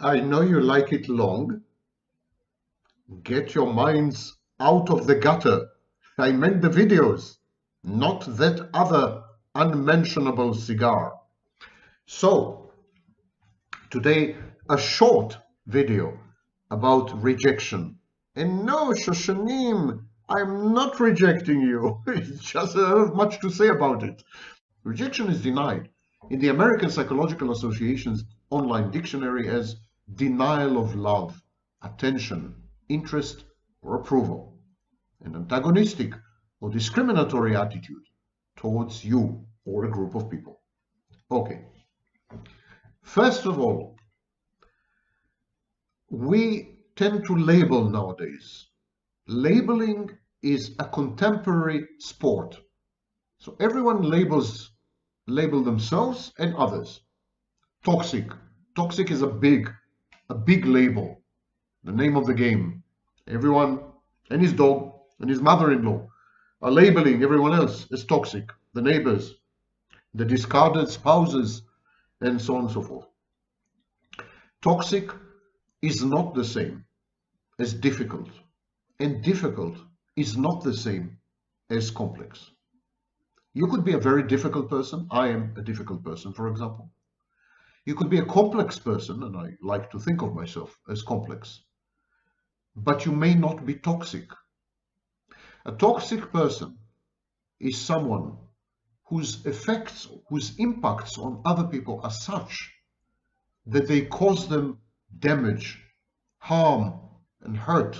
I know you like it long. Get your minds out of the gutter. I meant the videos, not that other unmentionable cigar. So, today, a short video about rejection. And no, Shoshanim, I'm not rejecting you. It's just much to say about it. Rejection is denied in the American Psychological Association's online dictionary as denial of love, attention, interest, or approval, an antagonistic or discriminatory attitude towards you or a group of people. Okay, first of all, we tend to label nowadays. Labeling is a contemporary sport. So everyone label themselves and others. Toxic. Toxic is a big label. The name of the game. Everyone and his dog and his mother-in-law are labeling everyone else as toxic. The neighbors, the discarded spouses, and so on and so forth. Toxic is not the same as difficult, and difficult is not the same as complex. You could be a very difficult person. I am a difficult person, for example. You could be a complex person, and I like to think of myself as complex, but you may not be toxic. A toxic person is someone whose effects, whose impacts on other people are such that they cause them damage, harm, and hurt.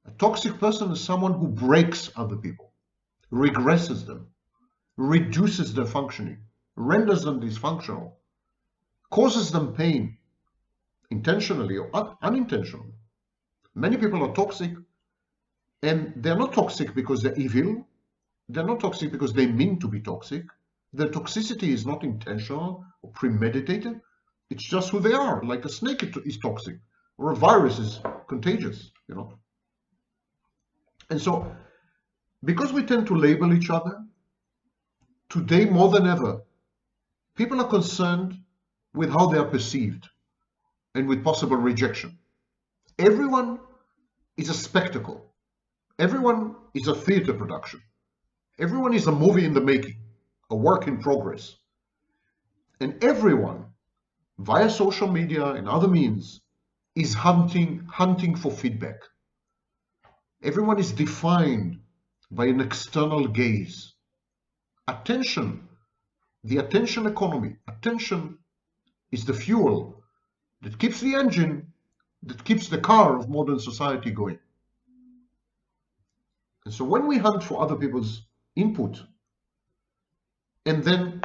A toxic person is someone who breaks other people, regresses them, reduces their functioning, renders them dysfunctional, causes them pain, intentionally or unintentionally. Many people are toxic, and they're not toxic because they're evil. They're not toxic because they mean to be toxic. Their toxicity is not intentional or premeditated. It's just who they are. Like a snake is toxic, or a virus is contagious, And so, because we tend to label each other, today more than ever, people are concerned with how they are perceived and with possible rejection. Everyone is a spectacle. Everyone is a theater production. Everyone is a movie in the making, a work in progress. And everyone, via social media and other means, is hunting for feedback. Everyone is defined by an external gaze. Attention, the attention economy. Attention is the fuel that keeps the engine, that keeps the car of modern society going. And so when we hunt for other people's input and then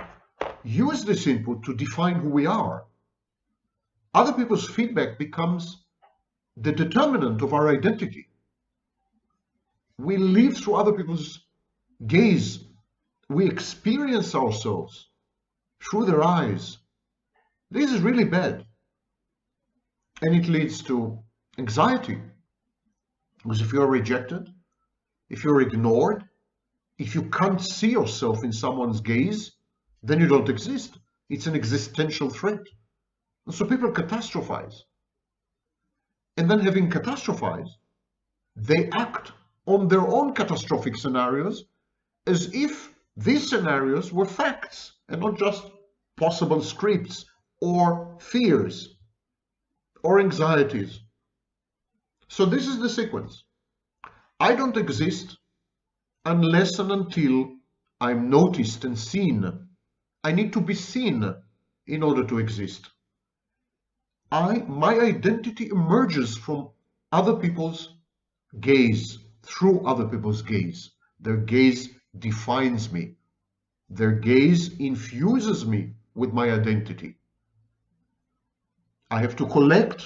use this input to define who we are, other people's feedback becomes the determinant of our identity. We live through other people's gaze. We experience ourselves through their eyes. This is really bad. And it leads to anxiety. Because if you're rejected, if you're ignored, if you can't see yourself in someone's gaze, then you don't exist. It's an existential threat. And so people catastrophize. And then having catastrophized, they act on their own catastrophic scenarios as if these scenarios were facts and not just possible scripts or fears or anxieties. So this is the sequence. I don't exist unless and until I'm noticed and seen. I need to be seen in order to exist. My identity emerges from other people's gaze, through other people's gaze. Their gaze defines me. Their gaze infuses me with my identity. I have to collect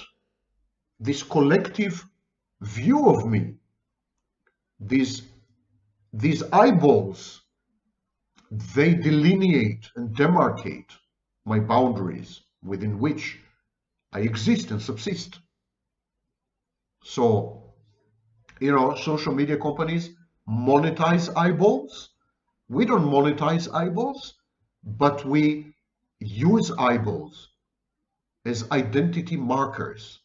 this collective view of me. These eyeballs, they delineate and demarcate my boundaries within which I exist and subsist. So, social media companies monetize eyeballs. We don't monetize eyeballs, but we use eyeballs as identity markers.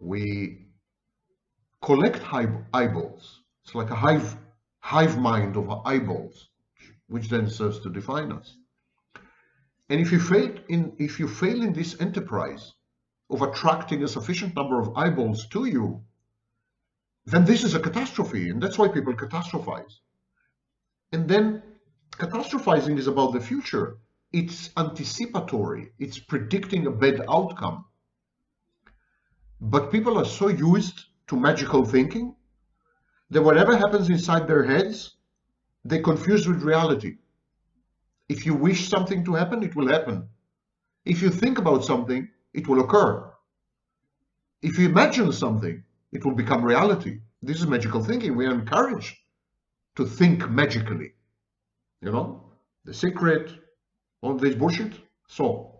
We collect eyeballs. It's like a hive mind of eyeballs, which then serves to define us. And if you fail in this enterprise of attracting a sufficient number of eyeballs to you, then this is a catastrophe, and that's why people catastrophize. And then catastrophizing is about the future. It's anticipatory. It's predicting a bad outcome. But people are so used to magical thinking that whatever happens inside their heads, they confuse with reality. If you wish something to happen, it will happen. If you think about something, it will occur. If you imagine something, it will become reality. This is magical thinking. We are encouraged to think magically. You know, The Secret, all this bullshit. So,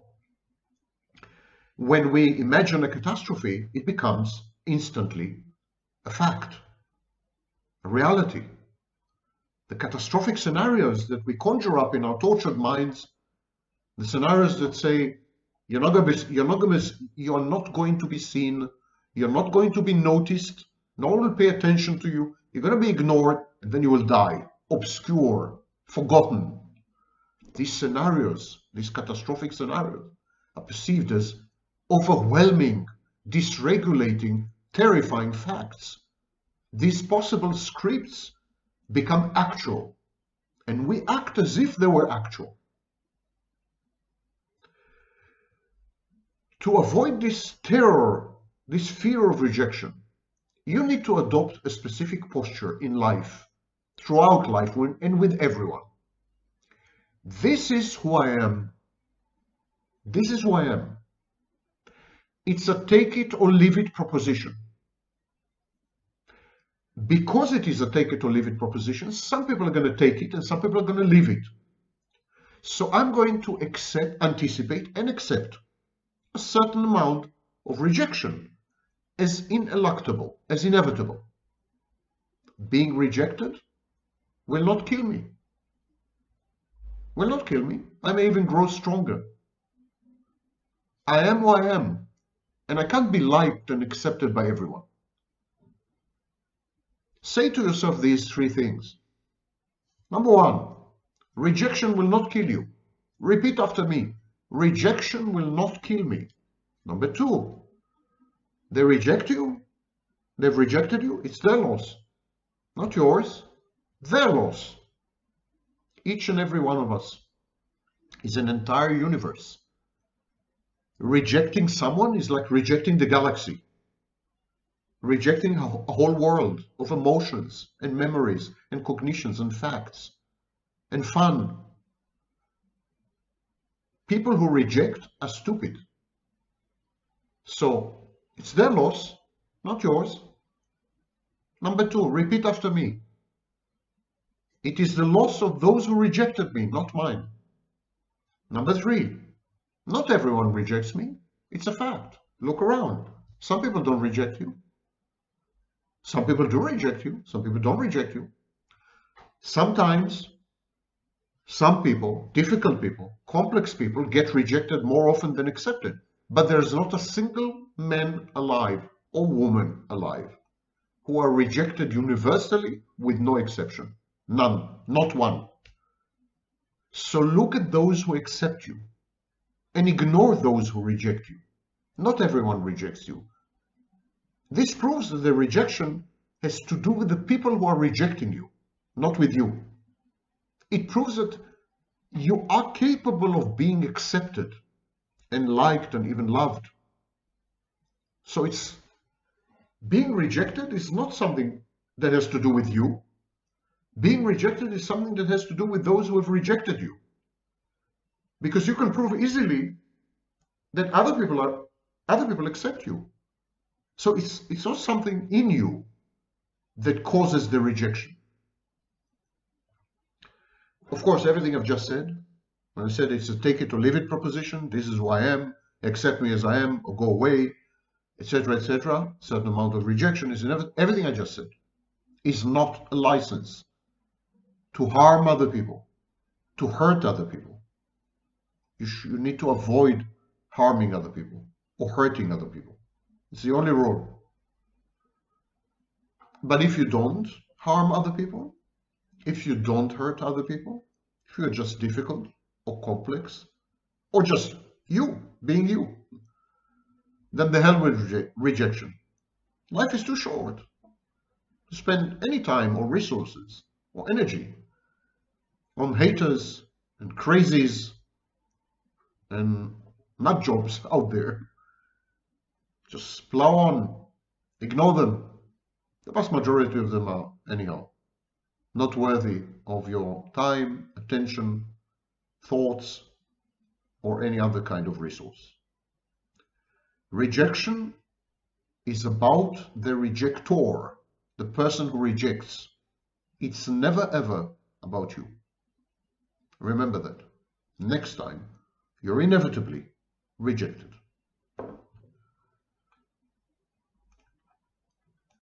when we imagine a catastrophe, it becomes instantly a fact, a reality. The catastrophic scenarios that we conjure up in our tortured minds, the scenarios that say you're not going to be seen, you're not going to be noticed, no one will pay attention to you, you're going to be ignored, and then you will die, obscure, forgotten. These scenarios, these catastrophic scenarios, are perceived as overwhelming, dysregulating, terrifying facts. These possible scripts become actual, and we act as if they were actual. To avoid this terror, this fear of rejection, you need to adopt a specific posture in life, throughout life, and with everyone. This is who I am. This is who I am. It's a take it or leave it proposition. Because it is a take it or leave it proposition, some people are going to take it and some people are going to leave it. So I'm going to anticipate and accept a certain amount of rejection as ineluctable, as inevitable. Being rejected will not kill me. Will not kill me. I may even grow stronger. I am who I am, and I can't be liked and accepted by everyone. Say to yourself these three things. Number one, rejection will not kill you. Repeat after me. Rejection will not kill me. Number two, they reject you. They've rejected you. It's their loss, not yours. Their loss. Each and every one of us is an entire universe. Rejecting someone is like rejecting the galaxy. Rejecting a whole world of emotions and memories and cognitions and facts and fun. People who reject are stupid. So it's their loss, not yours. Number two, repeat after me. It is the loss of those who rejected me, not mine. Number three, not everyone rejects me. It's a fact. Look around. Some people don't reject you. Some people do reject you. Some people don't reject you. Sometimes, some people, difficult people, complex people get rejected more often than accepted. But there's not a single man alive or woman alive who are rejected universally with no exception. None. Not one. So look at those who accept you and ignore those who reject you. Not everyone rejects you. This proves that the rejection has to do with the people who are rejecting you, not with you. It proves that you are capable of being accepted and liked and even loved. So being rejected is not something that has to do with you. Being rejected is something that has to do with those who have rejected you. Because you can prove easily that other people accept you. So it's not something in you that causes the rejection. Of course, everything I've just said, when I said it's a take it or leave it proposition, this is who I am, accept me as I am, or go away, etc., etc., certain amount of rejection is inevitable. Everything I just said is not a license to harm other people, to hurt other people. You need to avoid harming other people or hurting other people. It's the only rule. But if you don't harm other people, if you don't hurt other people, if you're just difficult or complex, or just you being you, then the hell with rejection. Life is too short to spend any time or resources or energy on haters and crazies and nut jobs out there. Just plow on, ignore them. The vast majority of them are, anyhow, not worthy of your time, attention, thoughts, or any other kind of resource. Rejection is about the rejector, the person who rejects. It's never ever about you. Remember that. Next time, you're inevitably rejected.